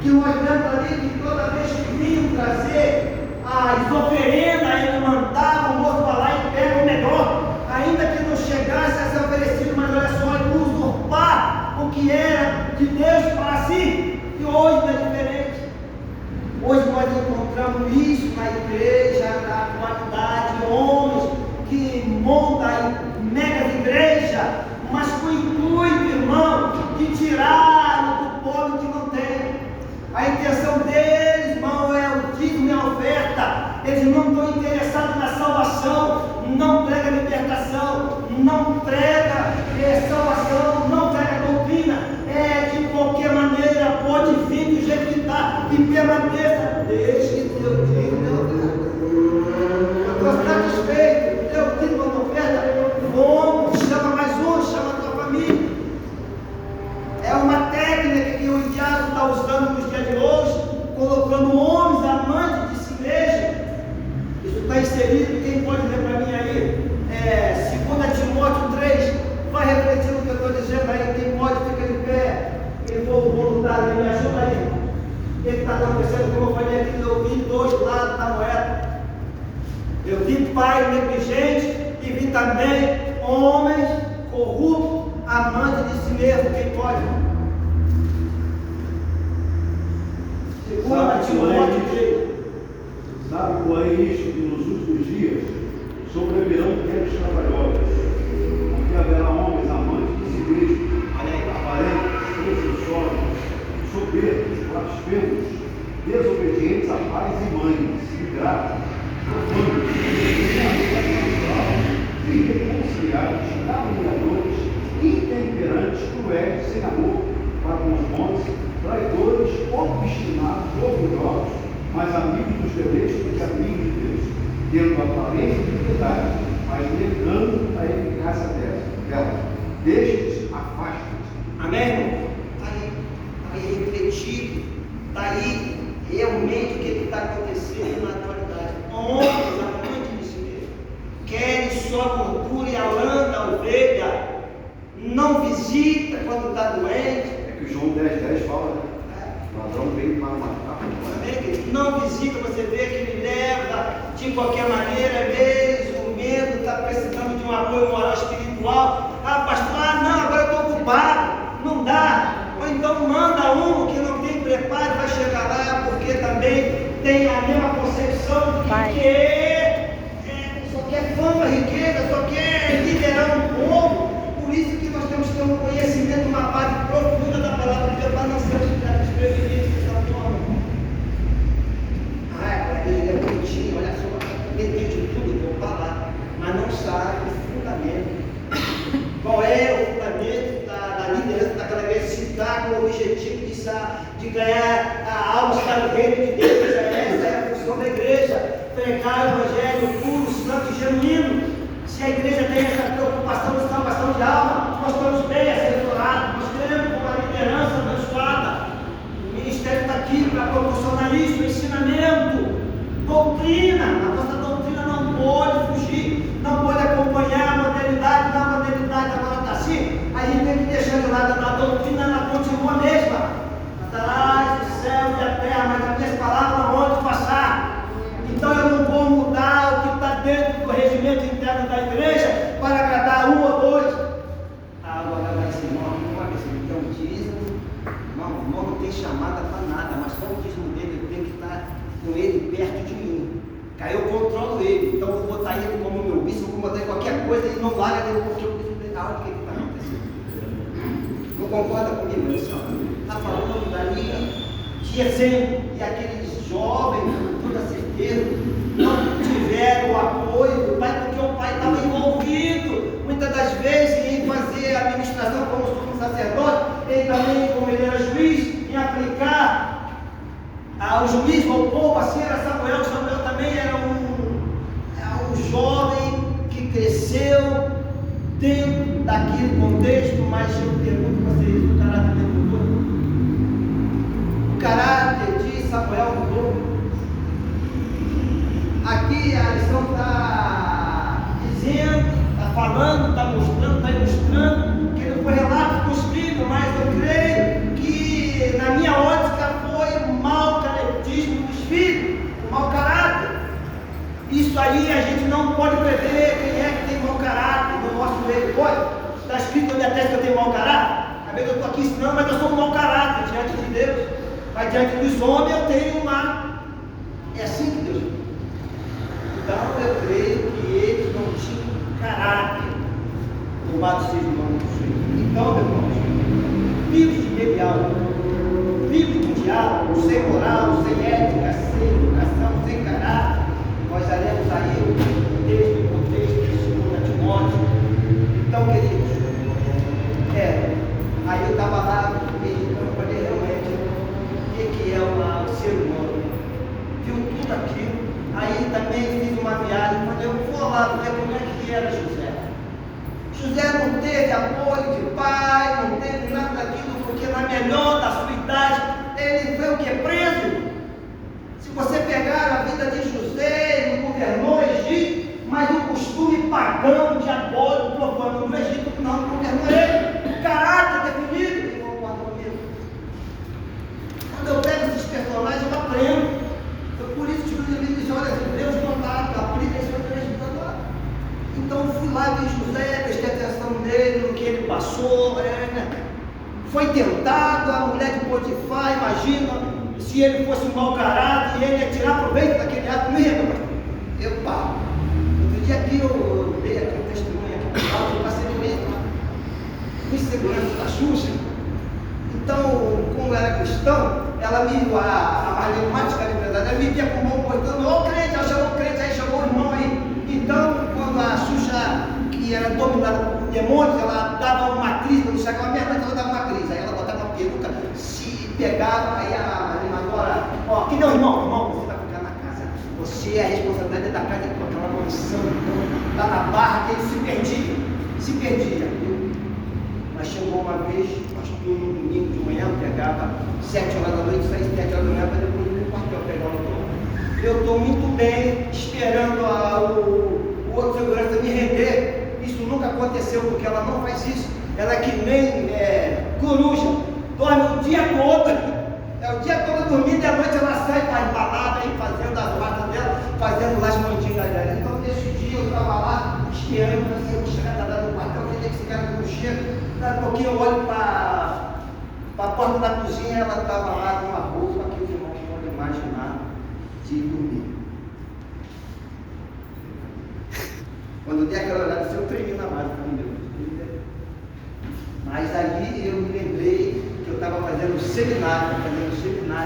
S1: Que nós vemos ali que toda vez que vinham trazer as oferendas, ele mandava o moço para lá e pega o melhor, ainda que não chegasse a ser oferecido, mas olha só, ele usurpar o que era de Deus para si. E hoje não é diferente. Hoje nós encontramos isso na igreja, na atualidade, homens que montam megas igrejas, mas com o intuito, irmão, de tirar do povo que não tem. A intenção deles, irmão, é o dízimo e a oferta. Eles não estão interessados na salvação, não prega libertação, não prega salvação, não prega doutrina. É de qualquer maneira, pode e permaneça. Desde que teu dízimo é oferta. Eu estou satisfeito, teu dízimo é oferta. Vamos, chama mais um, chama a tua família. É uma técnica que o diabo está usando nos dias de hoje, colocando homens amantes de si mesmo. Isso está inserido, quem pode ler para mim aí? 2 Timóteo 3, vai refletir no que eu estou dizendo aí, quem pode fica de pé. Quem for voluntário, me ajuda aí. O que está acontecendo? Como eu falei aqui, eu vi dois lados da moeda. Eu vi pai negligente e vi também homens corruptos, amantes de si mesmo. Quem pode? 2 Timóteo 3.
S2: Sabe qual é isto que nos últimos dias sobrevirão tempos trabalhosos, porque haverá homens amantes de si mesmos, aparentes, presunçosos, soberbos, blasfemos, desobedientes a pais e mães, ingratos, profanos, irreconciliáveis, caluniadores, intemperantes, cruéis, sem amor para com os bons, traidores, obstinados, orgulhosos, mas amigos dos deleites do que amigos de Deus, tendo aparência de piedade, mas negando a eficácia dela. Destes, afasta-te.
S1: Amém, irmão? Está aí refletido, está aí realmente o que está acontecendo na atualidade. Homens amantes de si mesmo, querem só gordura e a lã da ovelha, não visita quando está doente.
S2: É que o João 10:10 fala, né? O ladrão veio para matar.
S1: Não visita, você vê que ele leva de qualquer maneira, mesmo o medo está precisando de um apoio moral espiritual. Ah, pastor, não, agora eu estou ocupado, não dá. Ou então manda um que não tem preparo, vai chegar lá, porque também tem a mesma concepção de que só quer fama, riqueza, só quer liderar um povo. Por isso que nós temos que ter um conhecimento, uma base profunda da palavra de Deus para não sermos desprevenidos dessa forma. Ele é bonitinho, olha só, entende tudo, vou falar, mas não sabe o fundamento. Qual é o fundamento da liderança daquela igreja? Se está com o objetivo de ganhar a alma para o reino de Deus. Essa é a função da igreja, pregar o evangelho puro, santo e genuíno. Se a igreja tem essa preocupação de salvação de alma, nós estamos bem assessorados, nós temos uma liderança abençoada. O ministério está aqui para proporcionar isso, ensinamento. Doutrina, a nossa doutrina não pode fugir, não pode acompanhar a modernidade. Na modernidade agora está assim, a gente tem que deixar de lado a doutrina, ela continua a mesma. Atrás do céu e a terra, mas as minhas palavras não vão passar. Então eu não vou mudar o que está dentro do regimento interno da igreja para agradar um ou dois. Agora vai ser irmão, não tem um dízimo, irmão não tem chamada para nada, mas só o dízimo dele eu tenho que estar com ele perto de mim, que aí eu controlo ele. Então eu vou botar ele como meu bispo, vou botar qualquer coisa e não larga dele, porque eu preciso ver algo que está acontecendo. Não concorda comigo, está falando dali de exemplo, e aqueles jovens, com toda certeza, não tiveram o apoio do pai, porque o pai estava envolvido, muitas das vezes, em fazer a administração como sumo sacerdote, ele também, como ele era juiz, em aplicar o juiz ao povo. Assim era Samuel. Samuel também era um jovem que cresceu dentro daquele contexto, mas eu pergunto a vocês, o caráter dele mudou? O caráter de Samuel mudou? Aqui a lição está dizendo, está falando, está mostrando, está ilustrando que ele foi relato dos filhos, mas eu creio que na minha ótica foi o mau caretismo dos filhos, o mau caráter. Isso aí a gente não pode prever quem é que tem mau caráter. No nosso meio pode. Está escrito na minha testa que eu tenho mau caráter. Às vezes eu estou aqui ensinando, mas eu sou um mau caráter diante de Deus. Mas diante dos homens eu tenho uma. É assim que Deus. Então eu creio que eles não tinham caráter. Louvado seja o nome do Senhor. Então, meu irmão, filhos de Belial, filhos do diabo, sem moral, sem ética, sem educação, sem caráter, nós já lemos aí o contexto de 2 Timóteo. Então, queridos, aí eu estava lá meditando para ver realmente o que é o apoio de pai, não teve nada daquilo, porque na melhor da sua idade, ele foi o que? Preso. Se você pegar a vida de José, ele governou o Egito, mas o costume pagão, diabólico, profano do Egito não governou ele. O caráter definido, quem concorda comigo? Quando eu pego esses personagens, eu aprendo. Foi por isso que os inimigos dizem: olha, Deus não dá, aplica isso para Deus agora. Então eu fui lá, vi José, prestei atenção nele, no que ele passou, foi tentado, a mulher de Potifar, imagina, se ele fosse um mau caráter, ele ia tirar proveito daquele ato mesmo. Eu paro. Outro dia aqui eu dei aqui um testemunho aqui, eu passei no meio, fui segurança da Xuxa. Então, como eu era cristão, ela me, a Marlene Matos, que era empresária, ela me via com o mão postando: ô crente, ela chamou o crente, aí chamou o irmão aí. Então, quando a Xuxa, que era dominada por demônios, ela dava uma crise, quando chegava meia-noite, ela dava uma crise, aí ela botava uma peruca, se pegava, aí a Marlene agora, ó, que deu irmão, você vai ficar na casa, você é a responsabilidade da casa, com aquela mansão, lá na barra, que ele se perdia. Mas chegou uma vez, pastor, no domingo de manhã, pegava 7 horas da noite, saía 7 horas da manhã, para depois ir no quartel pegar o tom. Eu estou muito bem, esperando o outro segurança me render. Isso nunca aconteceu, porque ela não faz isso. Ela é que nem coruja, dorme o dia todo. O dia todo dormindo, e à noite ela sai para embalada, fazendo as matas dela, fazendo lá as mandingas dela. Então, nesse dia eu estava lá, esperando, assim, eu vou chegar no quartel, eu tenho que chegar no chego. Daqui a pouquinho eu olho para a porta da cozinha, ela estava lá com uma roupa que os irmãos podem imaginar de dormir. Quando eu dei aquela olhada, eu tremi na base do meu. Mas ali eu me lembrei que eu estava fazendo um seminário,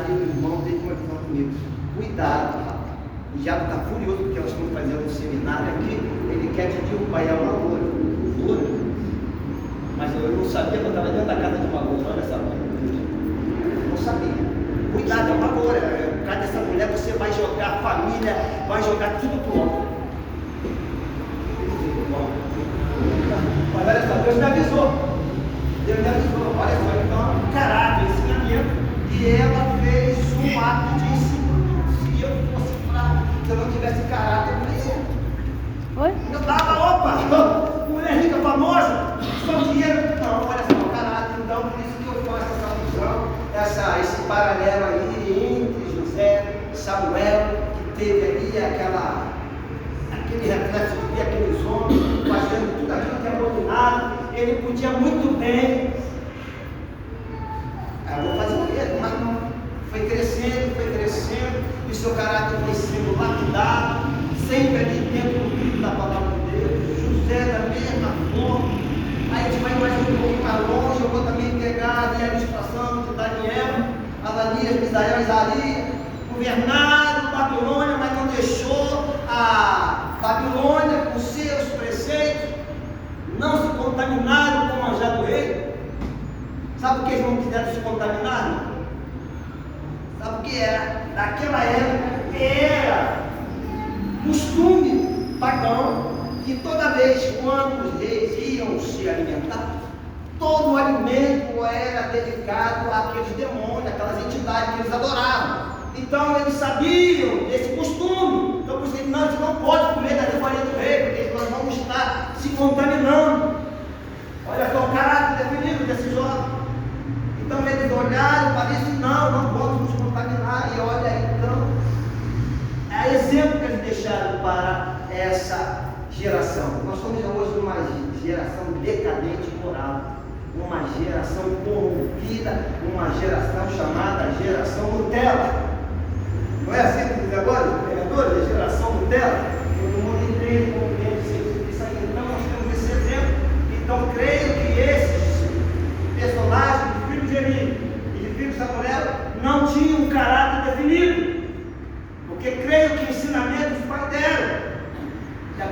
S1: e o irmão veio conversando comigo: cuidado, rapaz, o diabo está furioso porque nós estamos fazendo um seminário aqui, ele quer te derrubar, é uma loura. Mas eu não sabia que eu estava dentro da casa de uma loura, olha essa coisa. Não sabia. Cuidado, é uma loura. Por causa dessa mulher você vai jogar a família, vai jogar tudo pro alto. Mas olha só, Deus me avisou. Olha só, então, caráter, ensinamento. E ela fez um ato de ensino. Se eu fosse fraco, se eu não tivesse caráter, eu ia. Eu dava, opa, mulher rica, famosa, só dinheiro. Não, olha só, caráter. Então, por isso que eu faço essa fusão, esse paralelo aí entre José e Samuel, que teve ali aquele reflexo de ver aqueles homens fazendo tudo aquilo que é abominado. Ele podia muito bem, eu vou fazer o quê? Mas não. Foi crescendo, e o seu caráter foi sendo lapidado, sempre ali dentro do livro da palavra de Deus. José da mesma forma. Aí a gente vai mais um pouquinho mais longe, eu vou também pegar ali a ilustração de Daniel, Ananias, Misael e Azarias, governaram Babilônia, mas não deixou a Babilônia com seus preceitos, não se contaminaram com o manjar do rei. Sabe por que eles não quiseram se contaminar? Sabe o que era? Naquela época era costume pagão que toda vez quando os reis iam se alimentar, todo o alimento era dedicado àqueles demônios, àquelas entidades que eles adoravam. Então eles sabiam desse costume. Então por isso não, eles não podem comer da farinha do rei, porque nós vamos estar se contaminando. Olha só o caráter definido desse jovem. Então eles olharam para isso: não vamos nos contaminar. E olha, então, é exemplo que eles deixaram para essa geração. Nós estamos hoje numa geração decadente moral, uma geração corrompida, uma geração chamada geração Nutella. Não é assim que diz agora, os pregadores, a geração Nutella? Todo mundo entende, compreende isso aí. Então nós temos esse exemplo. Então creio que esses personagens de filho de Eli e de filho de Samuel não tinham um caráter definido, porque creio que ensinamentos os pais deram.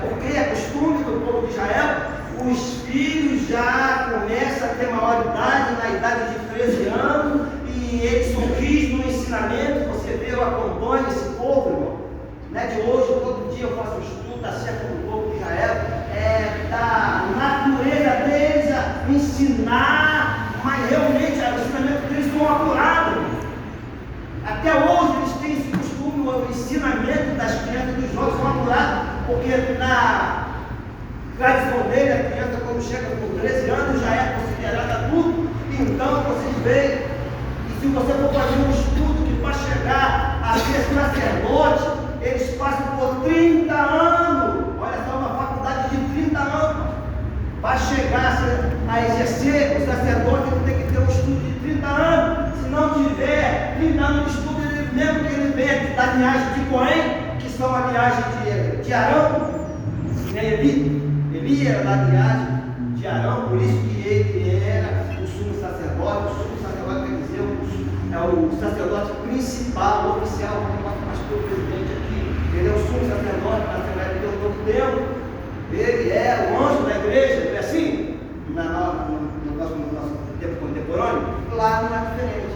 S1: Porque é costume do povo de Israel, os filhos já começam a ter maioridade na idade de 13 anos, e eles são rígidos no ensinamento. Você vê, eu acompanho esse povo, irmão, de hoje, todo dia eu faço um estudo acerca do povo de Israel, da natureza deles, ensinar, mas realmente o ensinamento deles não é apurado. Até hoje eles têm esse costume, o ensinamento das crianças e dos jovens não apurado, porque na tradição dele, a criança quando chega com 13 anos já é considerada adulto. Então vocês veem, e se você for fazer um estudo que para chegar a ser sacerdote, eles passam por 30 anos, olha só, uma faculdade de 30 anos, para chegar a exercer o sacerdote, ele tem que ter um estudo de 30 anos. Se não tiver 30 anos de estudo, ele, mesmo que ele venha da linhagem de Coém, que são a linhagem de Arão, né? Eli era da linhagem de Arão, por isso que ele era o sumo sacerdote. O sumo sacerdote quer dizer o sacerdote principal, oficial, como o pastor presidente aqui. Ele é o sumo sacerdote da Assembleia de Deus todo tempo. Ele é o anjo da igreja, não é assim? No nosso tempo contemporâneo, lá não é diferente.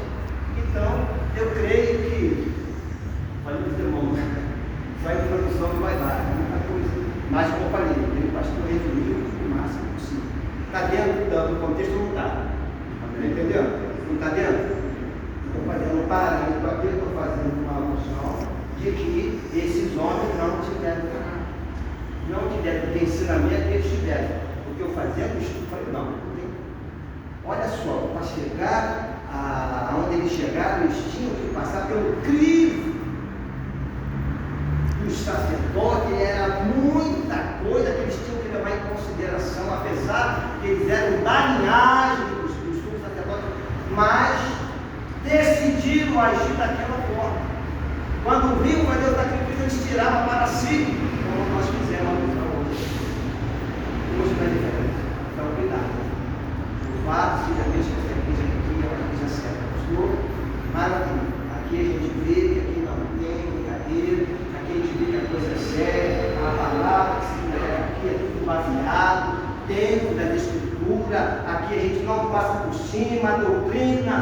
S1: Então, eu creio que, falei para os irmãos, só a introdução não vai dar, muita coisa. Mas, como eu falei, o pastor resumiu o máximo possível. Está dentro do contexto, não está. Entendeu? Não está dentro? Estou fazendo um parâmetro aqui, estou fazendo uma alusão de que esses homens não tiveram porque ensinamento eles tiveram. Porque eu fazendo estudo, falei, não, olha só, para chegar aonde eles chegaram, eles tinham que passar pelo crivo dos sacerdotes, era muita coisa que eles tinham que levar em consideração, apesar que eles eram da linhagem dos sumos sacerdotes, mas decidiram agir daquela forma. Quando viam a Deus daquilo, eles tiravam para si, como nós fizemos hoje. Hoje não é diferente. Então, cuidado. O fato de a vez que essa igreja aqui é uma igreja certa, pastor, maravilha. Aqui a gente vê que aqui não tem brincadeira, aqui a gente vê que a coisa é séria, a palavra aqui é tudo baseado dentro da Escritura, aqui a gente não passa por cima, a doutrina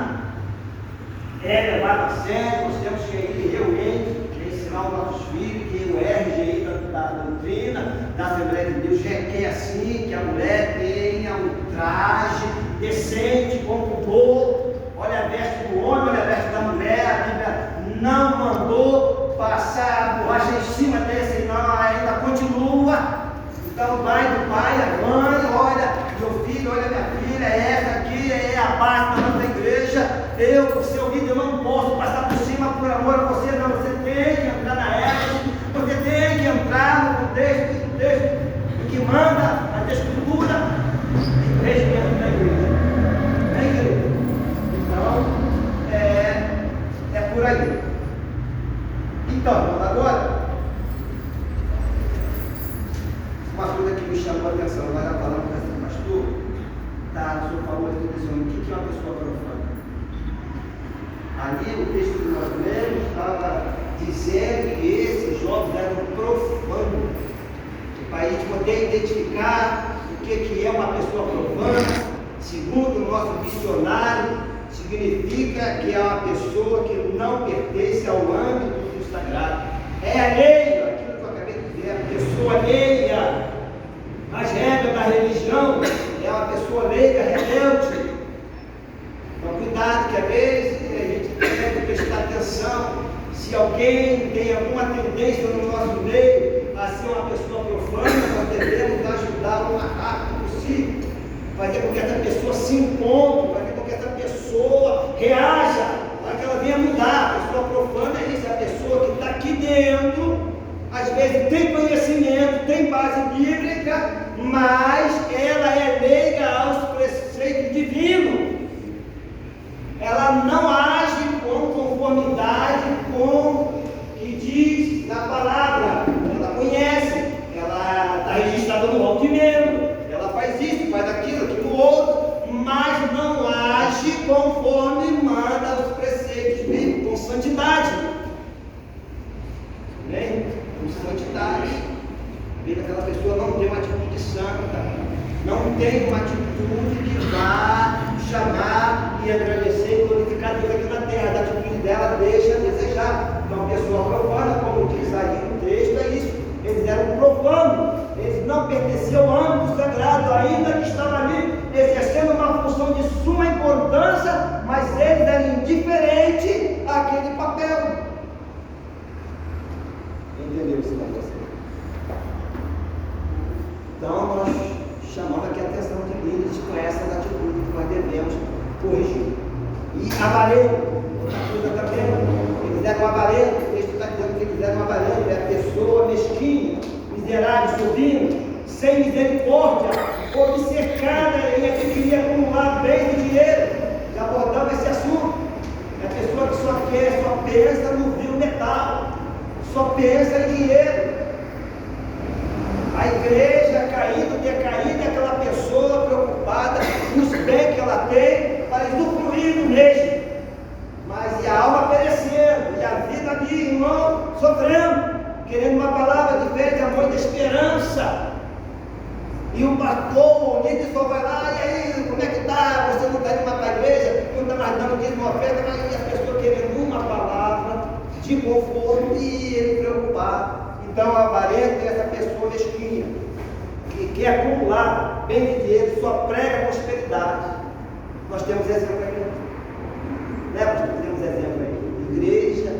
S1: é levada a sério, nós temos que ir realmente ensinar os nossos filhos que o RGI da doutrina da Assembleia de Deus requer assim, que a mulher tenha um traje decente, como o povo. Olha a veste do homem, olha a veste da mulher, a Bíblia não mandou passar a borracha em cima desse, não, ainda continua. Então vai do pai, a mãe, olha, meu filho, olha minha filha, essa aqui é a base da nossa igreja. Eu, seu líder, eu não posso passar por cima por amor a você, não. Você tem que entrar na época, você tem que entrar no contexto do que manda a Escritura e o regimento da igreja. É, igreja? Então, é por aí. Então, agora, uma coisa que me chamou a atenção, agora a palavra do pastor, tá, o senhor falou aqui dizendo, o que é uma pessoa profana? Ali o texto que nós lemos estava dizendo que esses jovens eram profanos. Para a gente poder identificar o que é uma pessoa profana, segundo o nosso dicionário, significa que é uma pessoa que não pertence ao âmbito do sagrado. É alheio, aquilo que eu acabei de dizer, a pessoa alheia às regras da religião, é uma pessoa leiga, rebelde. Então cuidado que às vezes tem que prestar atenção se alguém tem alguma tendência no nosso meio a ser uma pessoa profana, nós devemos ajudá-lo o mais rápido possível, fazer com que essa pessoa se encontre, fazer com que essa pessoa reaja, para que ela venha mudar. A pessoa profana é isso, é a pessoa que está aqui dentro, às vezes tem conhecimento, tem base bíblica, mas ela é leiga aos preceitos divinos. Ela não age com conformidade com o que diz na palavra. Ela conhece, ela está registrada no rol de membro, ela faz isso, faz aquilo outro, mas não age conforme manda os preceitos bíblicos, com santidade. Bem? Com santidade. Veja que aquela pessoa não tem uma atitude santa, não tem uma atitude que vá chamar e agradecer e glorificar Deus aqui na terra. A atitude dela deixa a desejar. Então, a pessoa profana, como diz aí no texto, é isso. Eles eram profanos, eles não pertenciam ao âmbito sagrado, ainda que estavam ali exercendo uma isso para você. Então, nós chamamos aqui a atenção de líderes com essas atitudes que nós devemos corrigir. E avarento, outra coisa também, eles eram avarentos, o texto está dizendo que eles eram avarentos, é a pessoa mesquinha, miserável, subindo, sem misericórdia, obcecada em adquirir, acumular bens e dinheiro. Já abordamos esse assunto. É a pessoa que só pensa no vil metal, só pensa em dinheiro. A igreja caída, decaída, é aquela pessoa preocupada nos bens que ela tem para usufruir do mesmo. Mas e a alma perecendo, e a vida de irmão sofrendo, querendo uma palavra de fé, de amor e de esperança. E o pastor, o líder só vai lá, e aí, como é que está? Você não está indo mais para a igreja, não está mais dando dízimo, oferta, mas a pessoa querendo uma palavra de conforto e ele preocupado. Então, a avarento é essa pessoa mesquinha, que quer acumular bem de dinheiro, só prega prosperidade. Nós temos exemplo aí, né? Nós temos exemplo aí. Igreja,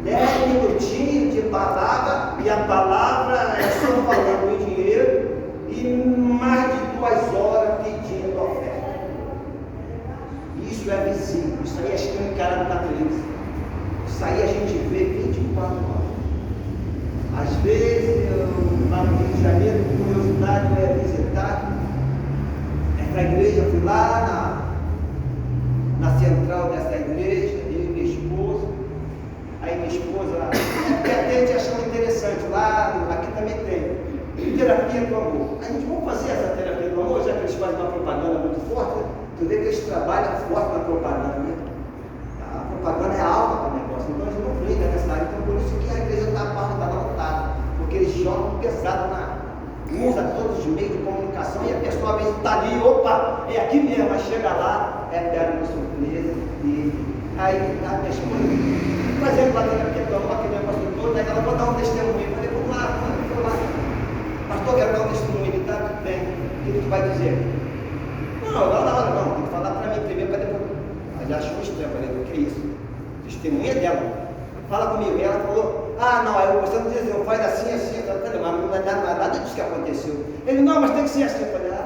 S1: 10 minutinhos de palavra, e a palavra é só falando em dinheiro, e mais de 2 horas pedindo oferta. Isso é visível, isso aí é escancarado na televisão. Isso aí a gente vê 24 horas. Às vezes, eu, lá no Rio de Janeiro, curiosidade, eu ia visitar essa igreja, eu fui lá na central dessa igreja, eu e minha esposa. Aí minha esposa, porque até a gente achou interessante, lá, aqui também tem terapia do amor. A gente vamos fazer essa terapia do amor, já que eles fazem uma propaganda muito forte, tu vê que eles trabalham forte na propaganda, né? A propaganda é alta para o negócio, então eles não brigam nessa área, então por isso que a igreja está lotada, porque eles jogam pesado usa todos os meios de comunicação e a pessoa às vezes está ali, opa, é aqui mesmo, mas chega lá, é pega uma surpresa, e aí a minha esposa, por exemplo, lá tem aquele negócio todo, aí ela vai dar um testemunho, eu falei, vamos lá, pastor, quero dar um testemunho, ele está tudo bem, o que tu vai dizer? Não, na hora não, tem que falar para mim primeiro, para depois. Ela achou estranho, eu falei, o que é isso? Testemunha dela. Fala comigo. E ela falou, não, aí você não diz, eu faz assim, assim, mas não é nada disso que aconteceu. Ele, não, mas tem que ser assim. Eu falei, meu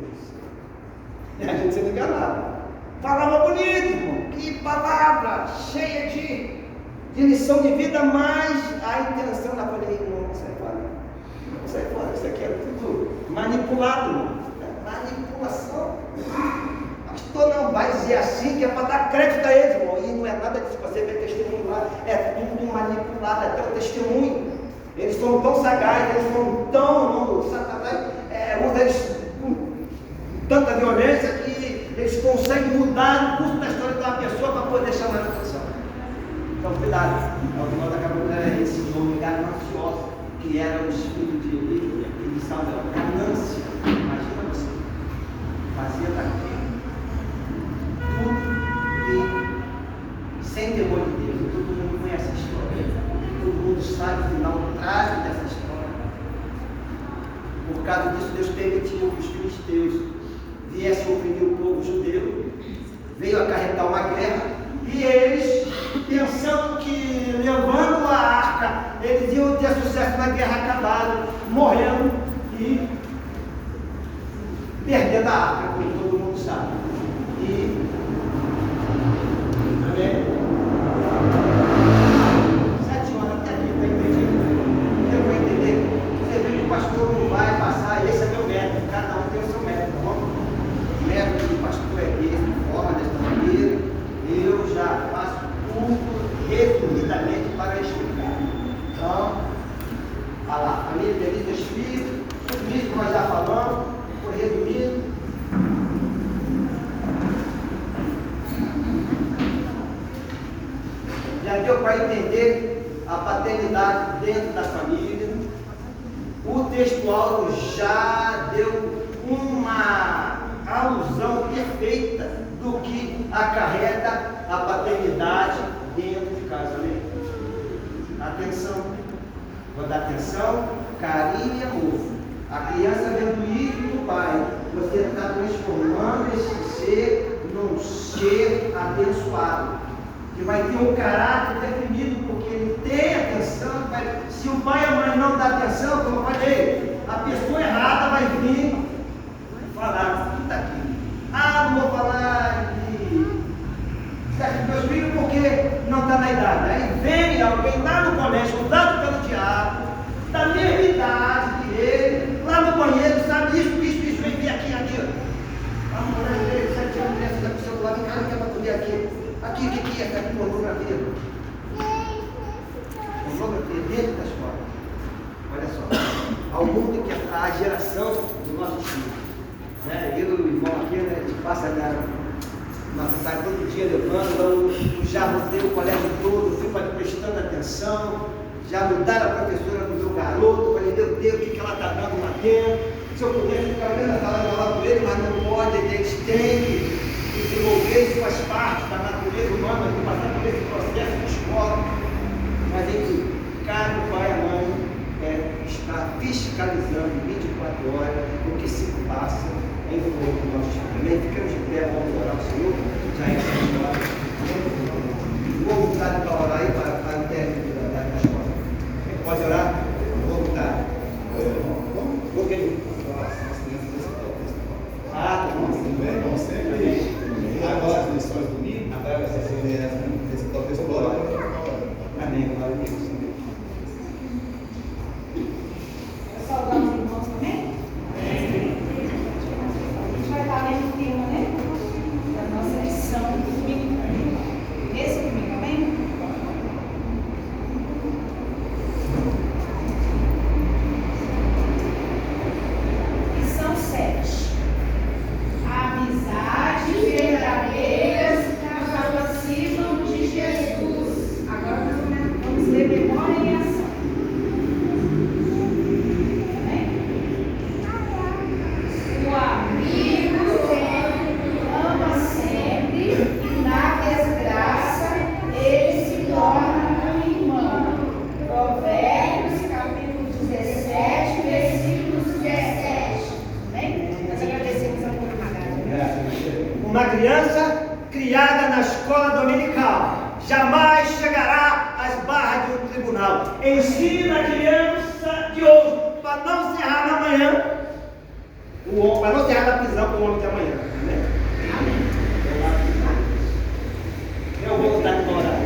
S1: Deus. E a gente sendo enganado. Falava bonito, irmão. Que palavra cheia de lição de vida, mas a intenção, eu falei, não, sai fora, isso aqui é tudo manipulado, irmão. Manipulação. Pastor, não vai dizer assim, que é para dar crédito a eles, irmão. E não é nada disso, você vê testemunho lá, é tudo manipulado, até o testemunho. Eles são tão sagazes, eles são tão, Satanás usa eles com tanta violência que eles conseguem mudar o curso da história de uma pessoa para poder chamar a atenção. Então, cuidado. O final da cabana era esse homem ganancioso, que era o espírito de Samuel, ganância. Imagina você, fazia daqui e sem temor de Deus. Todo mundo conhece a história, todo mundo sabe o final trágico dessa história. Por causa disso, Deus permitiu que os filisteus viessem oprimir o povo judeu, veio acarretar uma guerra, e eles, pensando que levando a arca, eles iam ter sucesso na guerra, acabaram morrendo e perdendo a arca, como todo mundo sabe. E amém? 7 horas até aqui para entender. Eu vou entender. Você vê que o pastor não vai passar, esse é meu método, cada um tem o seu método, tá bom? O método do pastor é esse, forma desta maneira. Eu já faço tudo resumidamente para explicar. Então, olha lá, família feliz do Espírito, tudo isso que nós já falamos, por resumido. Já deu para entender a paternidade dentro da família. O textual já deu uma alusão perfeita do que acarreta a paternidade dentro de casa. Amém? Atenção, vou dar atenção, carinho e amor. A criança vendo isso do pai, você está transformando esse ser num ser abençoado. que vai ter um caráter definido, porque ele tem atenção. Se o pai e a mãe não dão atenção, como eu falei, a pessoa errada vai vir falar, o que está aqui? Ah, não vou falar de meus filhos porque não está na idade. Aí vem alguém lá no colégio, usado pelo diabo, da mesma idade que ele, lá no banheiro, sabe, isso, vem aqui. A mulher dele, 7 anos, criança, está com o celular, em casa, quer para comer aqui. Aqui, o que é? Está aqui, pornografia. Pornografia dentro da escola. Olha só, ao mundo que a geração do nosso filho. Né? Eu e o irmão aqui, né, a gente passa nossa tarde todo dia levando, eu já mudei o colégio todo, fui prestando atenção, já mudaram a professora do meu garoto, falei, meu Deus, o que ela está dando lá dentro? Se eu pudesse ficar vendo a sala de aula com ele, mas não pode, eles têm que desenvolver, isso faz parte da natureza humana, de passar por esse processo de escola. Mas enfim, cada pai e mãe está fiscalizando 24 horas o que se passa em volta do nosso filho. Amém? Ficamos de pé, vamos orar ao Senhor, já é essa hora. Vou voltar para orar aí para o término da escola. Pode orar? Vou voltar. Vou querer. Ah, tá bom. Sempre. Agora as lições do domingo. Agora vai ser esse texto glória. Amém. Glória a Deus.
S3: Saudar os irmãos também? A gente vai estar lendo o tema, né? Da nossa lição do domingo. Esse domingo, amém? Lição 7. A amizade verdadeira nos aproximam de Jesus. Agora vamos ler memória e ação. O amigo ama sempre e na desgraça ele se torna um irmão. Provérbios capítulo 17, versículos 17. Amém? Nós agradecemos a oportunidade.
S1: Uma criança criada na escola dominical jamais chegará às barras de um tribunal. Ensina a criança de hoje para não se errar na manhã, para não se errar na prisão com o homem de amanhã. Amém? Eu vou lutar com a orar.